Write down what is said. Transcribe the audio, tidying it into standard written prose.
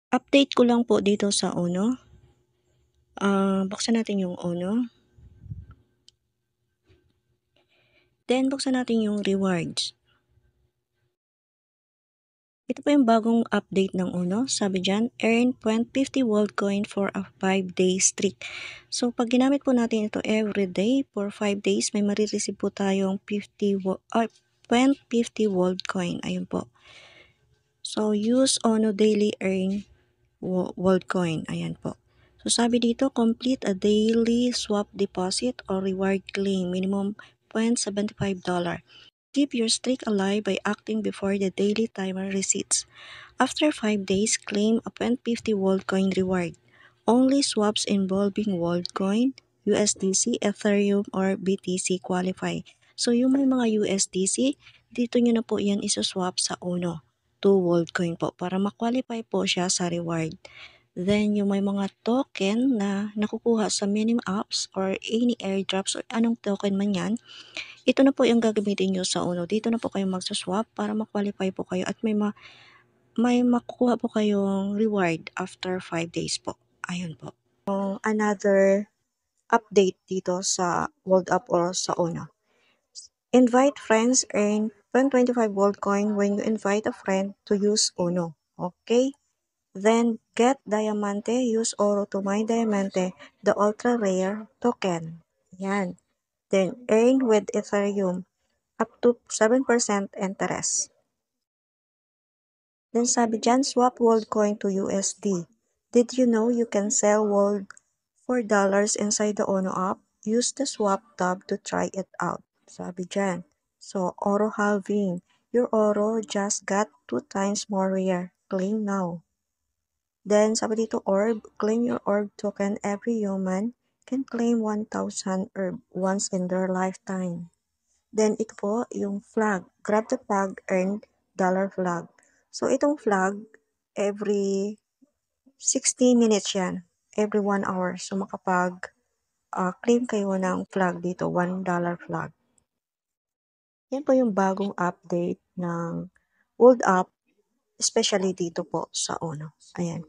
Update ko lang po dito sa Uno. Buksan natin yung Uno. Then, buksan natin yung rewards. Ito po yung bagong update ng Uno. Sabi dyan, earn 50 world coin for a 5-day streak. So, pag ginamit po natin ito everyday for 5 days, may marireceive po tayong 50 world coin. Ayun po. So, use Ono daily earn world coin. Ayan po. So, sabi dito, complete a daily swap deposit or reward claim. Minimum $0.75. Keep your streak alive by acting before the daily timer resets. After 5 days, claim a 0.50 World Coin reward. Only swaps involving World Coin, USDC, Ethereum, or BTC qualify. So yung may mga USDC, dito nyo na po yan isuswap sa Uno to World Coin po para ma-qualify po siya sa reward. Then yung may mga token na nakukuha sa minimum apps or any airdrops or anong token man yan, ito na po yung gagamitin nyo sa Uno. Dito na po kayo magsaswap para ma-qualify po kayo at may makukuha po kayong reward after 5 days po. Ayun po. Another update dito sa World Up or sa Uno. Invite friends, earn 125 World Coin when you invite a friend to use Uno. Okay? Then get Diamante, use Oro to mine Diamante, the ultra rare token. Yan. Then earn with Ethereum up to 7% interest. Then sabi dyan, swap World Coin to USD. Did you know you can sell World for dollars inside the Ono app? Use the swap tab to try it out. Sabi dyan. So, Oro halving. Your Oro just got 2 times more rare. Claim now. Then, sabi dito, Orb. Claim your Orb token. Every human can claim 1,000 Orb once in their lifetime. Then, ito po, yung flag. Grab the flag, earn dollar flag. So, itong flag, every 60 minutes yan. Every 1 hour. So, claim kayo ng flag dito, $1 flag. Yan po yung bagong update ng World Up, especially dito po sa Uno. Ayan.